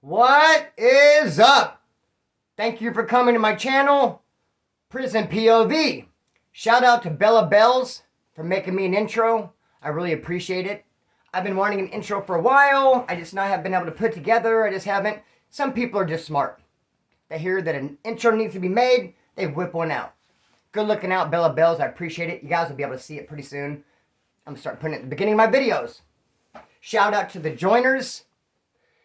What is up? Thank you for coming to my channel, Prison POV. Shout out to Bella Bells for making me an intro. I really appreciate it. I've been wanting an intro for a while. I just not have been able to put together. I just haven't. Some people are just smart. They hear that an intro needs to be made, they whip one out. Good looking out, Bella Bells. I appreciate it. You guys will be able to see it pretty soon. I'm going to start putting it at the beginning of my videos. Shout out to the joiners.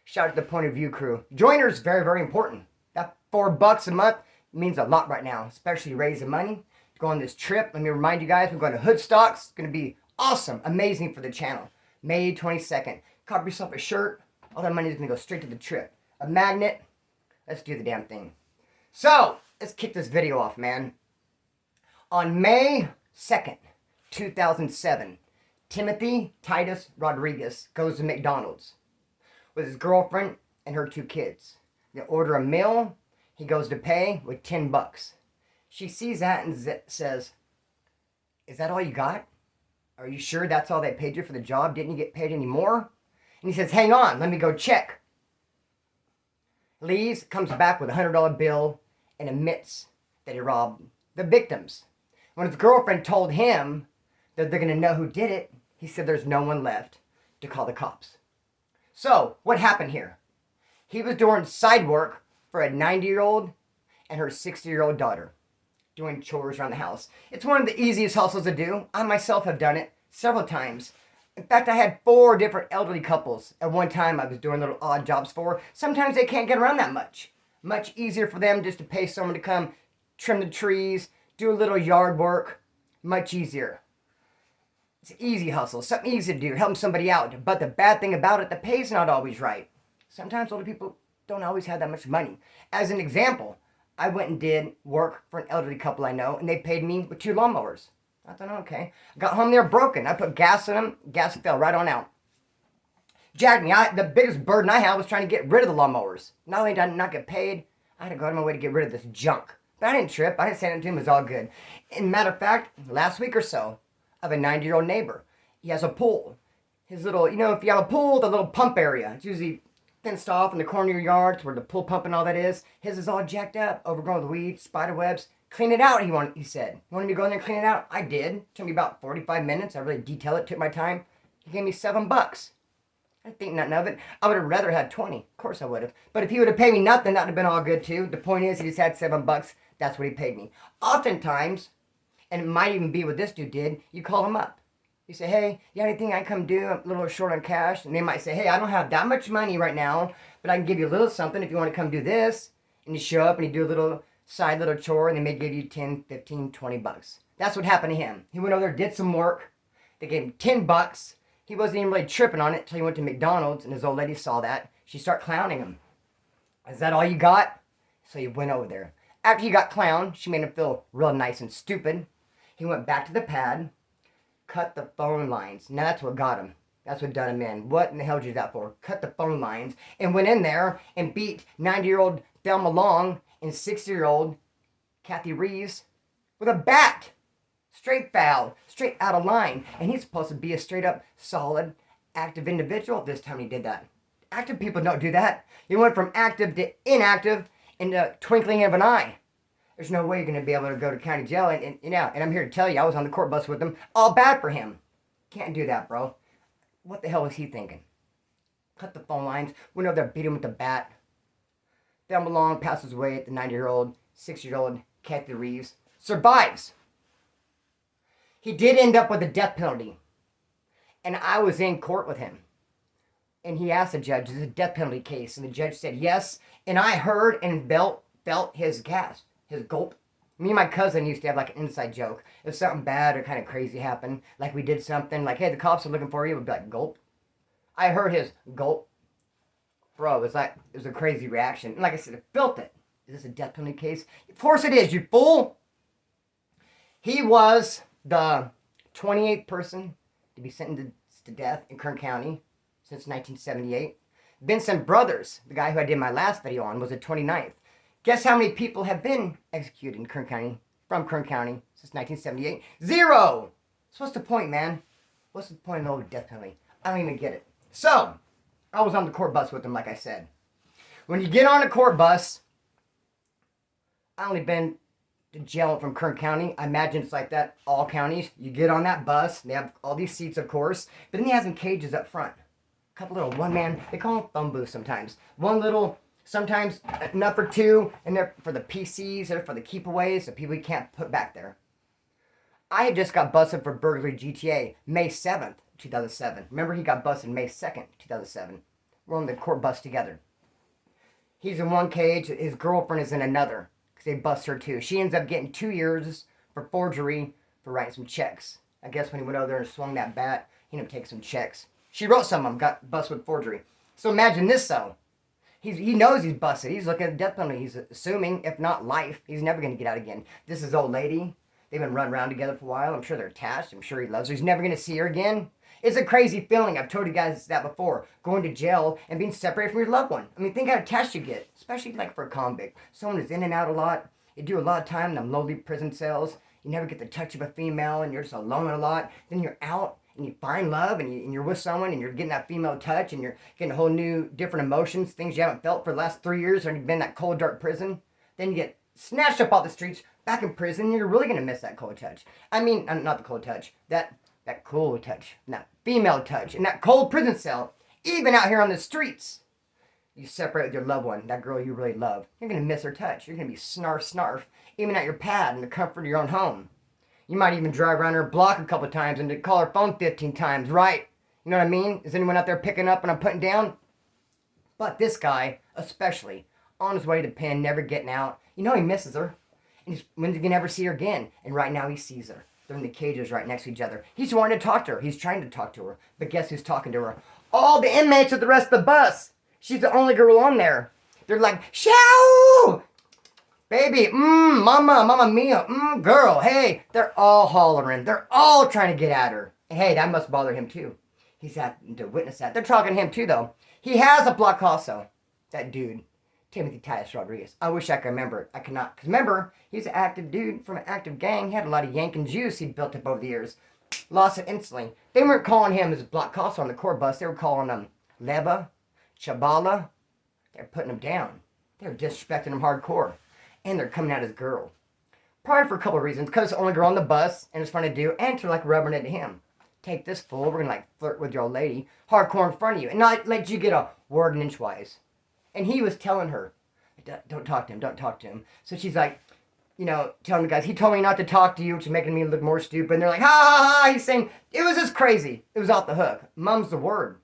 Shout out to the Point of View crew. Joiners, very, very important. That $4 a month means a lot right now, especially raising money to go on this trip. Let me remind you guys, we're going to Hoodstocks. It's going to be awesome, amazing for the channel. May 22nd. Cop yourself a shirt. All that money is going to go straight to the trip. A magnet. Let's do the damn thing. So, let's kick this video off, man. On May 2nd, 2007, Timothy Titus Rodriguez goes to McDonald's with his girlfriend and her 2 kids. They order a meal. He goes to pay with $10. She sees that and says, "Is that all you got? Are you sure that's all they paid you for the job? Didn't you get paid any more?" And he says, "Hang on, let me go check." Leaves, comes back with a $100 bill and admits that he robbed the victims. When his girlfriend told him that they're going to know who did it, he said there's no one left to call the cops. So, what happened here? He was doing side work for a 90-year-old and her 60-year-old daughter, doing chores around the house. It's one of the easiest hustles to do. I myself have done it several times. In fact, I had 4 different elderly couples at one time I was doing little odd jobs for. Sometimes they can't get around that much. Much easier for them just to pay someone to come trim the trees, do a little yard work. Much easier. It's an easy hustle, something easy to do, helping somebody out. But the bad thing about it, the pay's not always right. Sometimes older people don't always have that much money. As an example, I went and did work for an elderly couple I know, and they paid me with 2 lawnmowers. I thought, okay. Got home, they were broken. I put gas in them, gas fell right on out. Jacked me. The biggest burden I had was trying to get rid of the lawnmowers. Not only did I not get paid, I had to go out of my way to get rid of this junk. But I didn't trip. I didn't say anything to him. It was all good. And matter of fact, last week or so, I have a 90-year-old neighbor. He has a pool. His little, if you have a pool, the little pump area, it's usually fenced off in the corner of your yard where the pool pump and all that is. His is all jacked up, overgrown with weeds, spider webs. Clean it out, he said. You wanted me to go in there and clean it out? I did. Took me about 45 minutes. I really detailed it, took my time. He gave me $7. I didn't think nothing of it. I would have rather had 20. Of course I would have. But if he would have paid me nothing, that would have been all good too. The point is, he just had $7. That's what he paid me. Oftentimes, and it might even be what this dude did, you call him up. You say, "Hey, you got anything I can come do? I'm a little short on cash." And they might say, "Hey, I don't have that much money right now, but I can give you a little something if you want to come do this." And you show up and you do a little chore, and they may give you 10, 15, 20 bucks. That's what happened to him. He went over there, did some work. They gave him $10. He wasn't even really tripping on it until he went to McDonald's, and his old lady saw that. She started clowning him. "Is that all you got?" So he went over there. After he got clowned, she made him feel real nice and stupid. He went back to the pad, cut the phone lines. Now that's what got him. That's what done him in. What in the hell did you do that for? Cut the phone lines and went in there and beat 90-year-old Thelma Long and 60-year-old Kathy Reeves with a bat. Straight foul. Straight out of line. And he's supposed to be a straight up solid active individual this time he did that. Active people don't do that. He went from active to inactive in the twinkling of an eye. There's no way you're going to be able to go to county jail. And I'm here to tell you, I was on the court bus with him. All bad for him. Can't do that, bro. What the hell was he thinking? Cut the phone lines. Went over there, beat him with the bat. Thelma Long passes away at the 90-year-old, 60-year-old Kathy Reeves. Survives. He did end up with a death penalty. And I was in court with him. And he asked the judge, "Is it a death penalty case?" And the judge said yes. And I heard and felt his gasp. His gulp. Me and my cousin used to have like an inside joke. If something bad or kind of crazy happened, like we did something, like, "Hey, the cops are looking for you," it would be like, gulp. I heard his gulp. Bro, it was a crazy reaction. And like I said, I felt it. Is this a death penalty case? Of course it is, you fool. He was the 28th person to be sentenced to death in Kern County since 1978. Vincent Brothers, the guy who I did my last video on, was the 29th. Guess how many people have been executed in Kern County, from Kern County, since 1978? 0! So what's the point, man? What's the point of the old death penalty? I don't even get it. So, I was on the court bus with him, like I said. When you get on a court bus, I only been to jail from Kern County. I imagine it's like that all counties. You get on that bus. They have all these seats, of course. But then they have some cages up front. A couple little one-man, they call them phone booths sometimes. One little, sometimes enough for two. And they're for the PCs. They're for the keep-aways, the people you can't put back there. I had just got busted for burglary GTA May 7th, 2007. Remember, he got busted May 2nd, 2007. We're on the court bus together. He's in one cage. His girlfriend is in another. They bust her too. She ends up getting 2 years for forgery for writing some checks. I guess when he went over there and swung that bat, he ended up taking some checks. She wrote some of them, got busted with forgery. So imagine this though. He knows he's busted. He's looking at the death penalty. He's assuming, if not life, he's never going to get out again. This is old lady. They've been running around together for a while. I'm sure they're attached. I'm sure he loves her. He's never going to see her again. It's a crazy feeling. I've told you guys that before. Going to jail and being separated from your loved one. I mean, think how attached you get. Especially like for a convict. Someone who's in and out a lot. You do a lot of time in them lowly prison cells. You never get the touch of a female and you're just alone a lot. Then you're out and you find love and you're with someone and you're getting that female touch and you're getting a whole new different emotions. Things you haven't felt for the last 3 years or you've been in that cold, dark prison. Then you get snatched up off the streets, back in prison, and you're really going to miss that cold touch. I mean, not the cold touch. That cool touch. That female touch. In that cold prison cell. Even out here on the streets. You separate with your loved one, that girl you really love. You're going to miss her touch. You're going to be snarf, even at your pad in the comfort of your own home. You might even drive around her block a couple times and call her phone 15 times, right? You know what I mean? Is anyone out there picking up and I'm putting down? But this guy, especially, on his way to pen, never getting out. You know he misses her. And when's he going to ever see her again? And right now he sees her. They're in the cages right next to each other. He's wanting to talk to her. He's trying to talk to her. But guess who's talking to her? All the inmates of the rest of the bus. She's the only girl on there. They're like, show! Baby, mama mia, girl, hey. They're all hollering. They're all trying to get at her. Hey, that must bother him too. He's had to witness that. They're talking to him too, though. He has a block also. That dude, Hepatitis Rodriguez. I wish I could remember it. I cannot. Because remember, he's an active dude from an active gang. He had a lot of yanking juice he built up over the years. Lost it instantly. They weren't calling him as block also on the court bus. They were calling him Leba. Chabala, they're putting him down. They're disrespecting him hardcore. And they're coming at his girl. Probably for a couple of reasons. Because it's the only girl on the bus, and it's fun to do, and to like rubbing it to him. Take this fool, we're going to like flirt with your old lady, hardcore in front of you, and not let you get a word an inchwise. And he was telling her, don't talk to him, don't talk to him. So she's like, you know, telling the guys, he told me not to talk to you, which is making me look more stupid. And they're like, ha ha ha, he's saying, it was just crazy. It was off the hook. Mum's the word.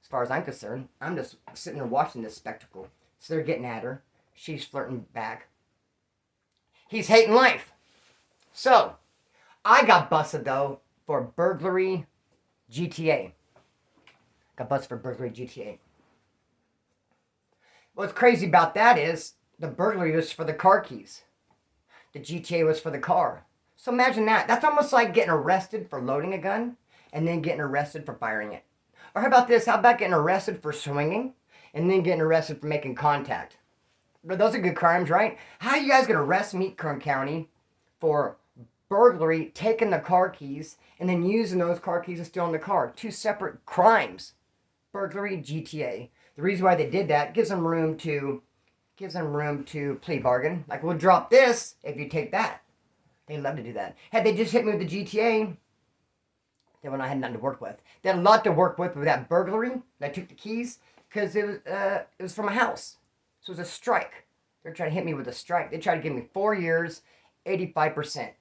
As far as I'm concerned, I'm just sitting there watching this spectacle. So they're getting at her. She's flirting back. He's hating life. So, I got busted, though, for burglary GTA. Got busted for burglary GTA. What's crazy about that is the burglary was for the car keys. The GTA was for the car. So imagine that. That's almost like getting arrested for loading a gun and then getting arrested for firing it. Or how about this? How about getting arrested for swinging and then getting arrested for making contact? But those are good crimes, right? How are you guys going to arrest me, Kern County, for burglary, taking the car keys, and then using those car keys to steal in the car? Two separate crimes. Burglary, GTA. The reason why they did that gives them room to plea bargain. Like, we'll drop this if you take that. They love to do that. Had they just hit me with the GTA, then when I had nothing to work with. They had a lot to work with that burglary. I took the keys because it was from a house. So it was a strike. They're trying to hit me with a strike. They tried to give me 4 years, 85%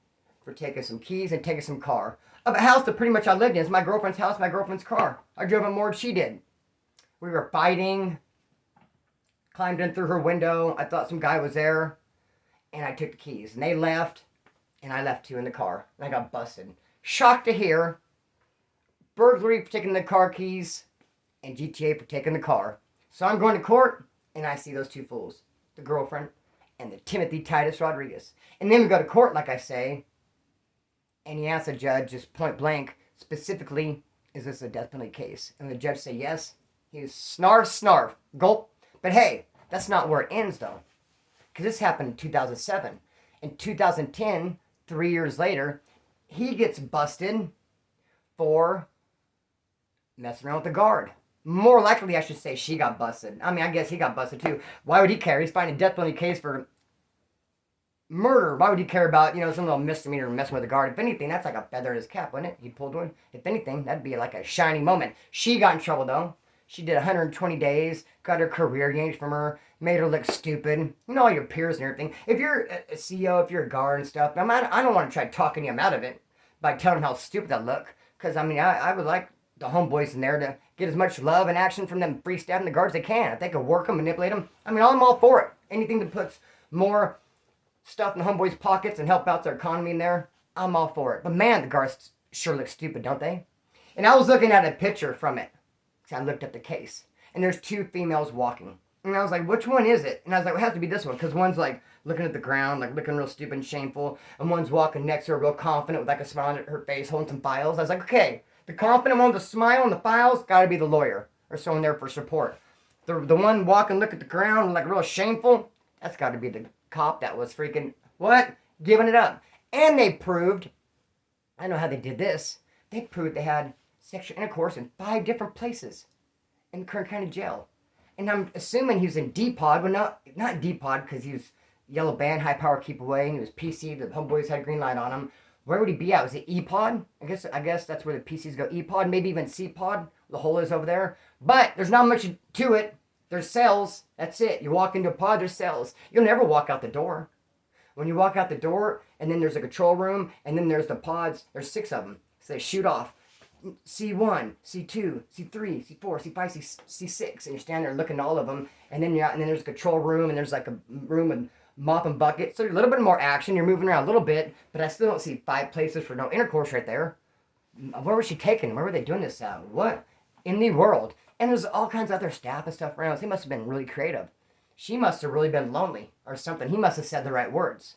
for taking some keys and taking some car. Of a house that pretty much I lived in. It's my girlfriend's house, my girlfriend's car. I drove it more than she did. We were fighting. Climbed in through her window. I thought some guy was there. And I took the keys. And they left. And I left too in the car. And I got busted. Shocked to hear. Burglary for taking the car keys. And GTA for taking the car. So I'm going to court. And I see those two fools. The girlfriend. And the Hepatitis Rodriguez. And then we go to court, like I say. And he asks the judge, just point blank, specifically, is this a death penalty case? And the judge say yes. He's snarf, gulp. But hey, that's not where it ends, though. Because this happened in 2007. In 2010, 3 years later, he gets busted for messing around with the guard. More likely, I should say, she got busted. I mean, I guess he got busted too. Why would he care? He's fighting a death penalty case for murder. Why would he care about, some little misdemeanor messing with the guard? If anything, that's like a feather in his cap, wouldn't it? He pulled one. If anything, that'd be like a shining moment. She got in trouble, though. She did 120 days, got her career yanked from her, made her look stupid. All your peers and everything. If you're a CEO, if you're a guard and stuff, I don't want to try talking them out of it by telling them how stupid they look. Because, I would like the homeboys in there to get as much love and action from them freestaffing the guards they can. If they could work them, manipulate them, I'm all for it. Anything that puts more stuff in the homeboys' pockets and help out their economy in there, I'm all for it. But man, the guards sure look stupid, don't they? And I was looking at a picture from it. So I looked up the case. And there's two females walking. And I was like, which one is it? And I was like, well, it has to be this one. Because one's like looking at the ground, like looking real stupid and shameful. And one's walking next to her real confident with like a smile on her face, holding some files. I was like, okay, the confident one with the smile on the files, gotta be the lawyer. Or someone there for support. The one walking, look at the ground, like real shameful, that's gotta be the cop that was freaking, what? Giving it up. And they proved, I know how they did this, they proved they had sexual intercourse in 5 different places in the Kern County Jail. And I'm assuming he was in D-Pod, but not D-Pod because he was yellow band, high power, keep away, and he was PC, the homeboys had green light on him. Where would he be at? Was it E-Pod? I guess that's where the PCs go. E-Pod, maybe even C-Pod. The hole is over there. But there's not much to it. There's cells. That's it. You walk into a pod, there's cells. You'll never walk out the door. When you walk out the door, and then there's a control room, and then there's the pods. There's 6 of them. So they shoot off. C1, C2, C3, C4, C5, C6, and you're standing there looking at all of them, and then there's a control room, and there's like a room with mop and bucket, so a little bit more action, you're moving around a little bit, but I still don't see 5 places for no intercourse right there. Where was she taken? Where were they doing this at? What in the world? And there's all kinds of other staff and stuff around, so he must have been really creative. She must have really been lonely, or something. He must have said the right words.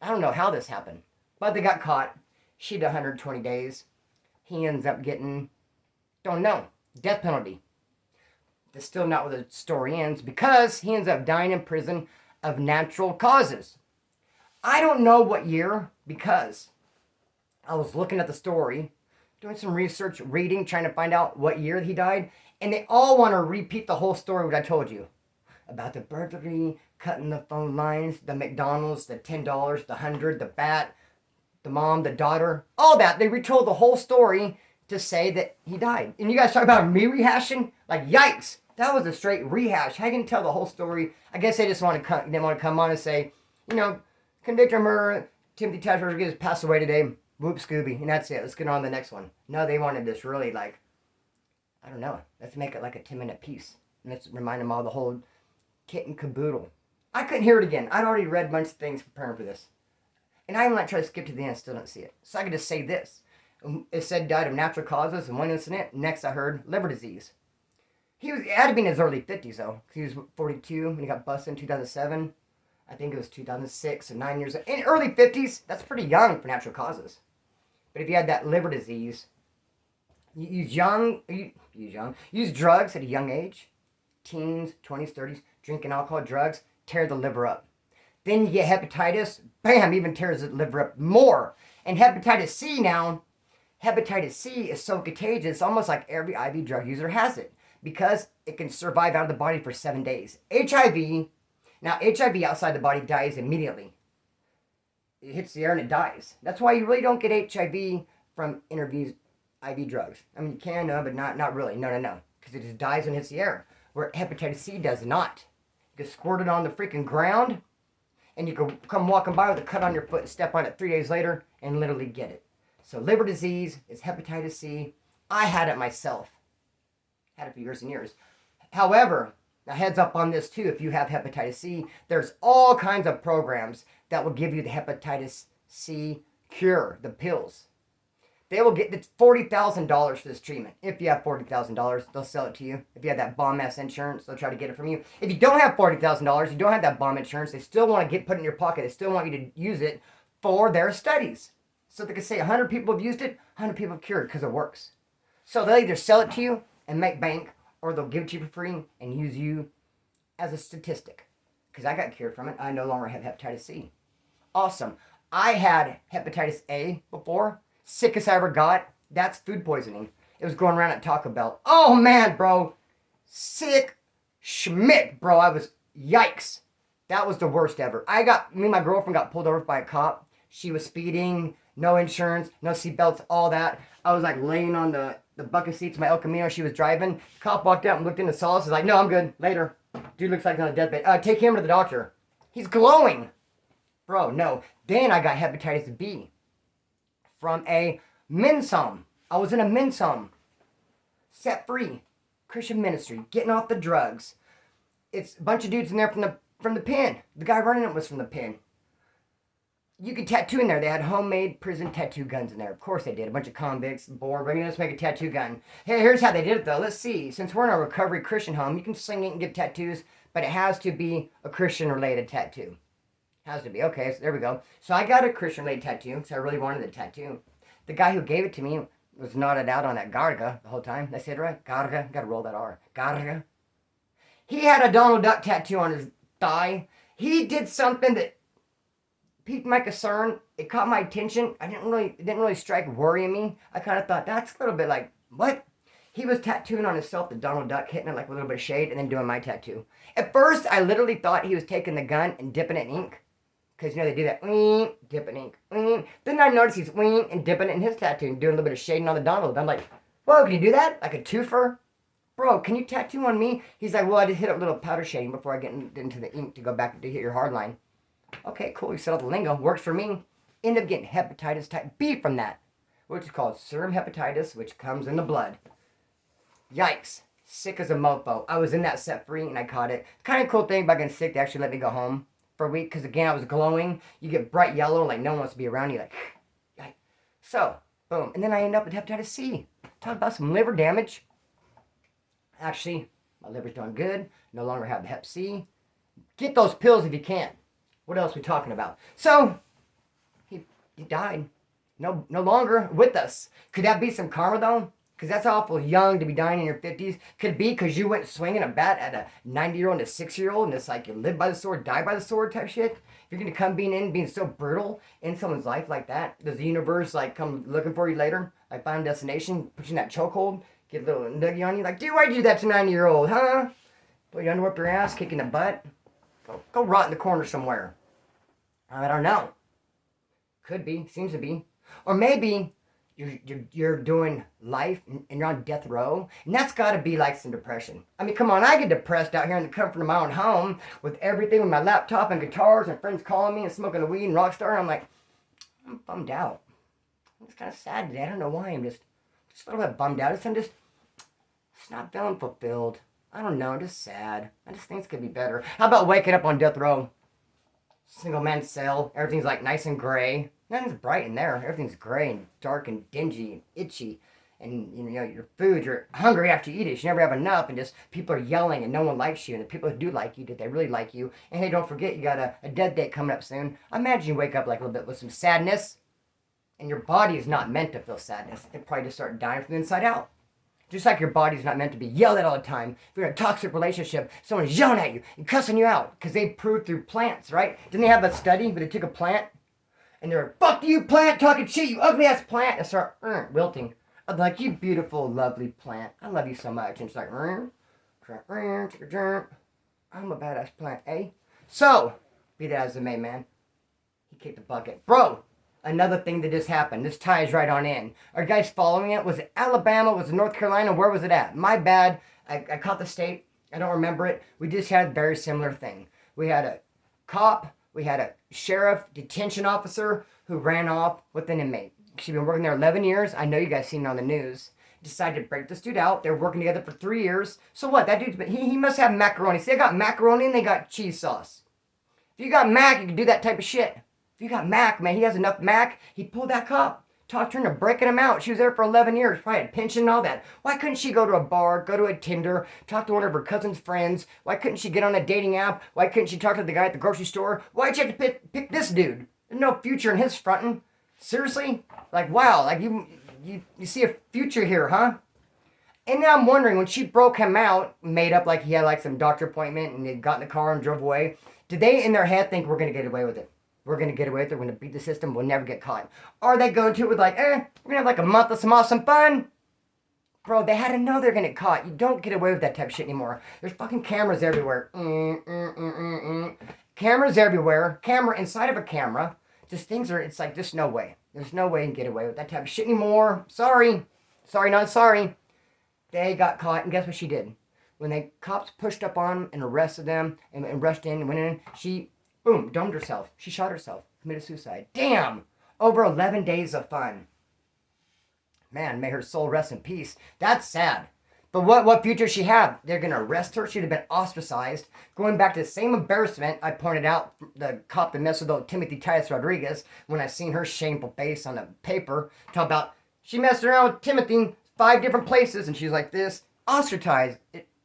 I don't know how this happened, but they got caught. She did 120 days. He ends up getting, don't know, death penalty. That's still not where the story ends because he ends up dying in prison of natural causes. I don't know what year because I was looking at the story, doing some research, reading, trying to find out what year he died, and they all want to repeat the whole story what I told you about the burglary, cutting the phone lines, the McDonald's, the $10, the 100, the bat, the mom, the daughter, all that. They retold the whole story to say that he died. And you guys talk about me rehashing? Like, yikes. That was a straight rehash. How can you tell the whole story? I guess they just want to come on and say, convicted of murder, Timothy Tadford Rodriguez passed away today. Whoop, Scooby. And that's it. Let's get on to the next one. No, they wanted this really I don't know. Let's make it like a 10-minute piece. And let's remind them all the whole kit and caboodle. I couldn't hear it again. I'd already read a bunch of things preparing for this. And I even try to skip to the end, still don't see it. So I could just say this. It said died of natural causes in one incident. Next I heard liver disease. He had to be in his early 50s though. He was 42 when he got busted in 2007. I think it was 2006, so 9 years. In early 50s, that's pretty young for natural causes. But if you had that liver disease, you use drugs at a young age, teens, 20s, 30s, drinking alcohol, drugs, tear the liver up. Then you get hepatitis, bam, even tears the liver up more. And hepatitis C now, hepatitis C is so contagious, almost like every IV drug user has it. Because it can survive out of the body for 7 days. HIV outside the body dies immediately. It hits the air and it dies. That's why you really don't get HIV from IV drugs. I mean, you can, but not really. No. Because it just dies when it hits the air. Where hepatitis C does not. You can squirt it on the freaking ground, and you can come walking by with a cut on your foot and step on it 3 days later and literally get it. So liver disease is hepatitis C. I had it myself. Had it for years and years. However, now heads up on this too, if you have hepatitis C, there's all kinds of programs that will give you the hepatitis C cure, the pills. They will get $40,000 for this treatment. If you have $40,000, they'll sell it to you. If you have that bomb-ass insurance, they'll try to get it from you. If you don't have $40,000, you don't have that bomb insurance, they still want to put it in your pocket. They still want you to use it for their studies. So they can say 100 people have used it, 100 people have cured because it works. So they'll either sell it to you and make bank, or they'll give it to you for free and use you as a statistic. Because I got cured from it. I no longer have hepatitis C. Awesome. I had hepatitis A before. Sickest I ever got. That's food poisoning. It was going around at Taco Bell. Oh man, bro. sick schmick, bro. Yikes. That was the worst ever. Me and my girlfriend got pulled over by a cop. She was speeding, no insurance, no seatbelts, all that. I was like laying on the bucket seats of my El Camino she was driving. Cop walked out and looked into Solace. He's like, no, I'm good. Later. Dude looks like he's on a deathbed. Take him to the doctor. He's glowing. Bro, no. Then I got hepatitis B from a men's home. I was in a men's home. Set free. Christian ministry. Getting off the drugs. It's a bunch of dudes in there from the pen. The guy running it was from the pen. You could tattoo in there. They had homemade prison tattoo guns in there. Of course they did. A bunch of convicts bored. We're going to make a tattoo gun. Hey, here's how they did it though. Let's see. Since we're in a recovery Christian home, you can sling it and get tattoos, but it has to be a Christian related tattoo. Has to be. Okay, so there we go. So I got a Christian related tattoo because I really wanted the tattoo. The guy who gave it to me was nodded out on that garga the whole time. Did I say it right? Garga. Got to roll that R. Garga. He had a Donald Duck tattoo on his thigh. He did something that piqued my concern. It caught my attention. It didn't really strike worry in me. I kind of thought that's a little bit like, what? He was tattooing on himself the Donald Duck, hitting it like with a little bit of shade, and then doing my tattoo. At first, I literally thought he was taking the gun and dipping it in ink. Because, they do that, dip in ink, Then I noticed he's and dipping it in his tattoo and doing a little bit of shading on the Donald. I'm like, whoa, can you do that? Like a twofer? Bro, can you tattoo on me? He's like, well, I just hit a little powder shading before I get into the ink to go back to hit your hard line. Okay, cool. You set up the lingo. Works for me. End up getting hepatitis type B from that, which is called serum hepatitis, which comes in the blood. Yikes. Sick as a mofo. I was in that set free and I caught it. Kind of cool thing about getting sick, they actually let me go home for a week because, again, I was glowing. You get bright yellow, like no one wants to be around you. Like, yikes. So, boom. And then I end up with hepatitis C. Talk about some liver damage. Actually, my liver's doing good. No longer have the hep C. Get those pills if you can. What else are we talking about? So, he died. No longer with us. Could that be some karma, though? Because that's awful young to be dying in your 50s. Could it be because you went swinging a bat at a 90-year-old and a 6-year-old, and it's like you live by the sword, die by the sword type shit? If you're going to come being so brutal in someone's life like that, does the universe, like, come looking for you later? Like, Final Destination, put you in that chokehold, get a little nuggy on you? Like, dude, why'd you do that to a 90-year-old, huh? Put you under up your ass, kicking the butt? Go rot in the corner somewhere. I don't know. Could be. Seems to be. Or maybe you're doing life and you're on death row. And that's got to be like some depression. I mean, come on. I get depressed out here in the comfort of my own home with everything, with my laptop and guitars and friends calling me and smoking a weed and rock star. And I'm like, I'm bummed out. I'm just kind of sad today. I don't know why. I'm just a little bit bummed out. I'm just not feeling fulfilled. I don't know. I'm just sad. I just think it's going to be better. How about waking up on death row? Single man cell. Everything's like nice and gray. Nothing's bright in there. Everything's gray and dark and dingy and itchy. And your food, you're hungry after you eat it. You never have enough, and just people are yelling and no one likes you. And the people who do like you, did they really like you? And hey, don't forget, you got a death date coming up soon. I imagine you wake up like a little bit with some sadness. And your body is not meant to feel sadness. It probably just start dying from the inside out. Just like your body's not meant to be yelled at all the time. If you're in a toxic relationship, someone's yelling at you and cussing you out because they proved through plants, right? Didn't they have a study where they took a plant and they were, fuck you, plant, talking shit, you ugly ass plant, and start wilting. I'm like, you beautiful, lovely plant. I love you so much. And it's like, I'm a badass plant, eh? So, be that as it may, man. He kicked the bucket. Bro! Another thing that just happened. This ties right on in. Are you guys following it? Was it Alabama? Was it North Carolina? Where was it at? My bad. I caught the state. I don't remember it. We just had a very similar thing. We had a cop. We had a sheriff detention officer who ran off with an inmate. She'd been working there 11 years. I know you guys seen it on the news. Decided to break this dude out. They were working together for 3 years. So what? That dude's he must have macaroni. See, they got macaroni and they got cheese sauce. If you got mac, you can do that type of shit. You got Mac, man. He has enough Mac. He pulled that cop. Talked her into breaking him out. She was there for 11 years. Probably had pension and all that. Why couldn't she go to a bar, go to a Tinder, talk to one of her cousin's friends? Why couldn't she get on a dating app? Why couldn't she talk to the guy at the grocery store? Why'd you have to pick this dude? There's no future in his fronting. Seriously? Like, wow. Like, you see a future here, huh? And now I'm wondering, when she broke him out, made up like he had like some doctor appointment and they got in the car and drove away, did they in their head think we're going to get away with it? We're going to get away with it. We're going to beat the system. We'll never get caught. Or they go to it with like, we're going to have like a month of some awesome fun. Bro, they had to know they're gonna get caught. You don't get away with that type of shit anymore. There's fucking cameras everywhere. Cameras everywhere. Camera inside of a camera. Just things are, it's like, just no way. There's no way you can get away with that type of shit anymore. Sorry. Sorry, not sorry. They got caught, and guess what she did? When the cops pushed up on them and arrested them and rushed in and went in, she, boom, domed herself. She shot herself. Committed suicide. Damn! Over 11 days of fun. Man, may her soul rest in peace. That's sad. But what future she have? They're going to arrest her. She'd have been ostracized. Going back to the same embarrassment I pointed out, the cop that messed with old Hepatitis Rodriguez, when I seen her shameful face on the paper, talk about she messed around with Timothy 5 different places, and she's like this. Ostracized.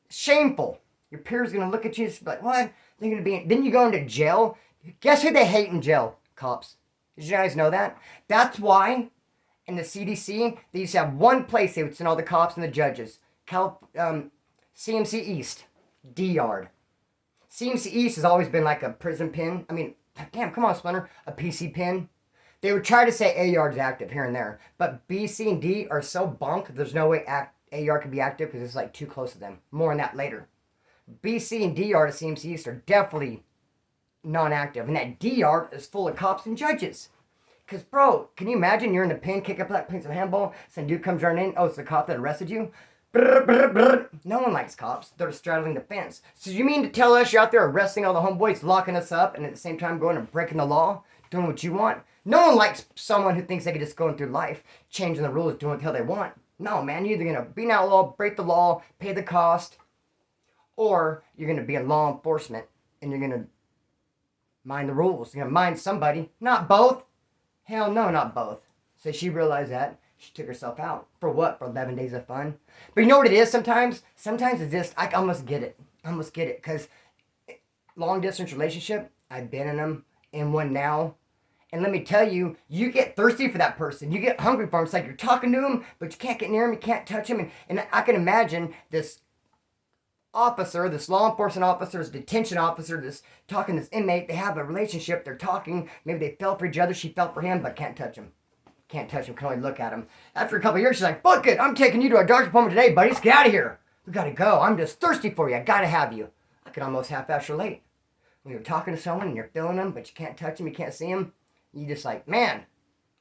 Shameful. Your peers going to look at you and be like, what? They're going to be, then you go into jail. Guess who they hate in jail? Cops. Did you guys know that? That's why in the CDC, they used to have one place they would send all the cops and the judges. CMC East. D-Yard. CMC East has always been like a prison pen. I mean, damn, come on, Splinter. A PC pen. They would try to say A-Yard's active here and there. But B, C, and D are so bunk, there's no way A-Yard could be active because it's like too close to them. More on that later. B, C, and D-Yard at CMC East are definitely non-active. And that D-Yard is full of cops and judges. Because, bro, can you imagine you're in the pen, kick up that, playing some handball, some dude comes running in, oh, it's the cop that arrested you? Brr, brr, brr. No one likes cops. They're straddling the fence. So you mean to tell us you're out there arresting all the homeboys, locking us up, and at the same time going and breaking the law, doing what you want? No one likes someone who thinks they can just go through life, changing the rules, doing what the hell they want. No, man, you're either going to be an outlaw, break the law, pay the cost, or you're going to be in law enforcement, and you're going to mind the rules. You're going to mind somebody. Not both. Hell no, not both. So she realized that. She took herself out. For what? For 11 days of fun? But you know what it is sometimes? Sometimes it's just, I almost get it. I almost get it. Because long distance relationship, I've been in them, in one now. And let me tell you, you get thirsty for that person. You get hungry for them. It's like you're talking to them, but you can't get near them. You can't touch them. And I can imagine this officer, this law enforcement officer, this detention officer, this talking to this inmate, they have a relationship, they're talking, maybe they fell for each other, she fell for him, but can't touch him. Can't touch him, can only look at him. After a couple of years, she's like, fuck it, I'm taking you to a doctor's appointment today, buddy, let's get out of here. We gotta go, I'm just thirsty for you, I gotta have you. I could almost half-ass relate. When you're talking to someone and you're feeling them, but you can't touch them, you can't see them, you just like, man,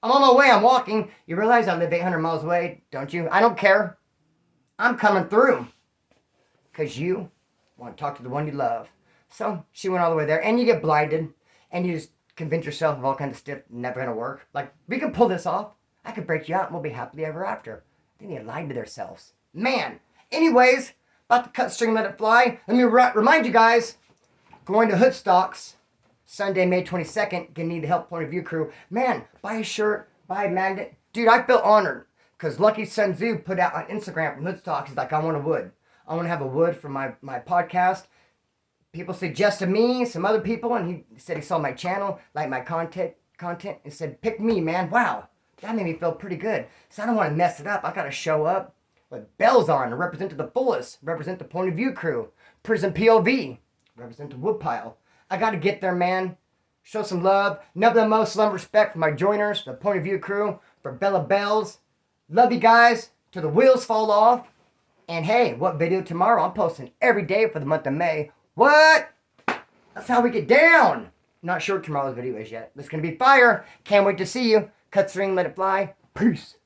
I'm on my way, I'm walking. You realize I live 800 miles away, don't you? I don't care. I'm coming through. Because you want to talk to the one you love. So she went all the way there. And you get blinded. And you just convince yourself of all kinds of stuff never going to work. Like, we can pull this off. I could break you out and we'll be happily ever after. Then they lied to themselves. Man. Anyways, about to cut string, let it fly. Let me remind you guys. Going to Hoodstocks. Sunday, May 22nd. Gonna need the help point of view crew. Man, buy a shirt. Buy a magnet. Dude, I feel honored. Because Lucky Sun Zoo put out on Instagram from Hoodstocks. He's like, I want a wood. I want to have a wood for my podcast. People suggested me, some other people, and he said he saw my channel, liked my content, and said, pick me, man. Wow, that made me feel pretty good. So I don't want to mess it up. I got to show up with bells on to represent to the fullest, represent the point of view crew, prison POV, represent the woodpile. I got to get there, man. Show some love. Nothing but most love and respect for my joiners, the point of view crew, for Bella Bells. Love you guys till the wheels fall off. And hey, what video tomorrow? I'm posting every day for the month of May. What? That's how we get down. Not sure what tomorrow's video is yet. It's going to be fire. Can't wait to see you. Cut string, let it fly. Peace.